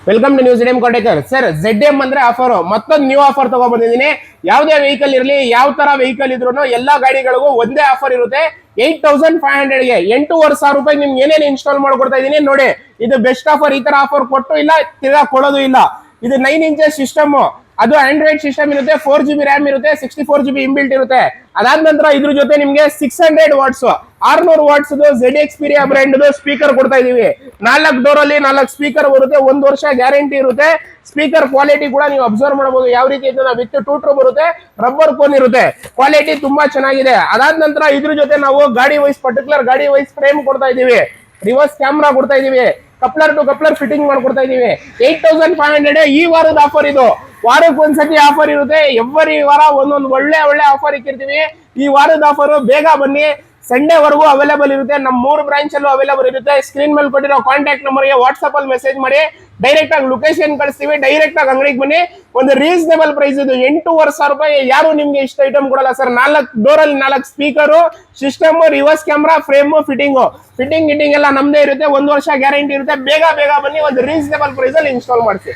Welcome to news M contractor sir. ZM ಅಂದ್ರೆ offer, ಮತ್ತೊಂದು new offer ತಗೊಂಡ್ ಬಂದಿದ್ದೀನಿ. ಯಾವುದೇ ವೆಹಿಕಲ್ ಇರಲಿ, ಯಾವ ತರ ವೆಹಿಕಲ್ ಇದ್ರು ಎಲ್ಲಾ ಗಾಡಿಗಳಿಗೂ ಒಂದೇ ಆಫರ್ ಇರುತ್ತೆ. 8500ಗೆ 8500 ನಿಮ್ಗೆ ಏನೇನು ಇನ್ಸ್ಟಾಲ್ ಮಾಡ್ಕೊಡ್ತಾ ಇದೀನಿ ನೋಡಿ. ಇದು ಬೆಸ್ಟ್ ಆಫರ್. ಈ ತರ ಆಫರ್ ಕೊಟ್ಟು ಇಲ್ಲ, ತಿರ್ಗಾ ಕೊಡೋದು ಇಲ್ಲ. ಇದು 9 ಇಂಚಸ್ ಸಿಸ್ಟಮ್, ಅದು ಆಂಡ್ರಾಯ್ಡ್ ಸಿಸ್ಟಮ್ ಇರುತ್ತೆ. 4GB ರ್ಯಾಮ್ ಇರುತ್ತೆ, 64GB ಇಂಬಿಲ್ಟ್ ಇರುತ್ತೆ. ಅದಾದ ನಂತರ ಇದ್ರ ಜೊತೆ ನಿಮ್ಗೆ 600 what's 600 what's ZXperia brand speaker ಕೊಡ್ತಾ ಇದೀವಿ. 4 ಡೋರ್ ಅಲ್ಲಿ 4 ಸ್ಪೀಕರ್ ಬರುತ್ತೆ. 1 ವರ್ಷ ಗ್ಯಾರಂಟಿ ಇರುತ್ತೆ. ಸ್ಪೀಕರ್ ಕ್ವಾಲಿಟಿ ಕೂಡ ನೀವು ಅಬ್ಸರ್ವ್ ಮಾಡಬಹುದು ಯಾವ ರೀತಿ ಇದೆ. ವಿತ್ ಟೂಟ್ರೂ ಬರುತ್ತೆ, ರಬ್ಬರ್ ಕೋನ್ ಇರುತ್ತೆ. ಕ್ವಾಲಿಟಿ ತುಂಬಾ ಚೆನ್ನಾಗಿದೆ. ಅದಾದ ನಂತರ ಇದ್ರ ಜೊತೆ ನಾವು ಗಾಡಿ ವೈಸ್ ಪರ್ಟಿಕ್ಯುಲರ್ ಗಾಡಿ ವೈಸ್ ಫ್ರೇಮ್ ಕೊಡ್ತಾ ಇದೀವಿ. ರಿವರ್ಸ್ ಕ್ಯಾಮ್ರಾ ಕೊಡ್ತಾ ಇದೀವಿ. ಕಪ್ಲರ್ ಟು ಕಪ್ಲರ್ ಫಿಟ್ಟಿಂಗ್ ಮಾಡ್ಕೊಡ್ತಾ ಇದೀವಿ. 8500 ಈ ವಾರದ ಆಫರ್ ಇದು. ವಾರಕ್ಕೆ ಒಂದ್ಸತಿ ಆಫರ್ ಇರುತ್ತೆ. ಎವ್ರಿ ವಾರ ಒಂದೊಂದು ಒಳ್ಳೆ ಆಫರ್ ಇಕ್ಕಿರ್ತೀವಿ. ಈ ವಾರದ ಆಫರ್ ಬೇಗ ಬನ್ನಿ. ಸಂಡೇ ವರೆಗೂ ಅವೈಲೇಬಲ್ ಇರುತ್ತೆ. ನಮ್ಮ 3 ಬ್ರಾಂಚ್ ಅಲ್ಲೂ ಅವೈಲೇಬಲ್ ಇರುತ್ತೆ. ಸ್ಕ್ರೀನ್ ಮೇಲೆ ಕೊಟ್ಟಿರೋ ಕಾಂಟ್ಯಾಕ್ಟ್ ನಂಬರ್ಗೆ ವಾಟ್ಸ್ಆಪ್ ಅಲ್ಲಿ ಮೆಸೇಜ್ ಮಾಡಿ, ಡೈರೆಕ್ಟ್ ಆಗಿ ಲೊಕೇಶನ್ ಕಳಿಸ್ತೀವಿ. ಡೈರೆಕ್ಟ್ ಆಗಿ ಅಂಗಡಿಗೆ ಬನ್ನಿ. ಒಂದು ರೀಸನೇಬಲ್ ಪ್ರೈಸ್ ಇದು. 8500 ಯಾರು ನಿಮ್ಗೆ ಇಷ್ಟ ಐಟಮ್ ಕೊಡಲ್ಲ ಸರ್. 4 ಡೋರ್ ಅಲ್ಲಿ 4 speaker, system, reverse camera, frame, fitting ಎಲ್ಲ ನಮ್ದೇ ಇರುತ್ತೆ. 1 ವರ್ಷ ಗ್ಯಾರಂಟಿ ಇರುತ್ತೆ. ಬೇಗ ಬನ್ನಿ. ಒಂದು ರೀಸನೇಬಲ್ ಪ್ರೈಸ್ ಅಲ್ಲಿ ಇನ್ಸ್ಟಾಲ್ ಮಾಡಿಸಿ.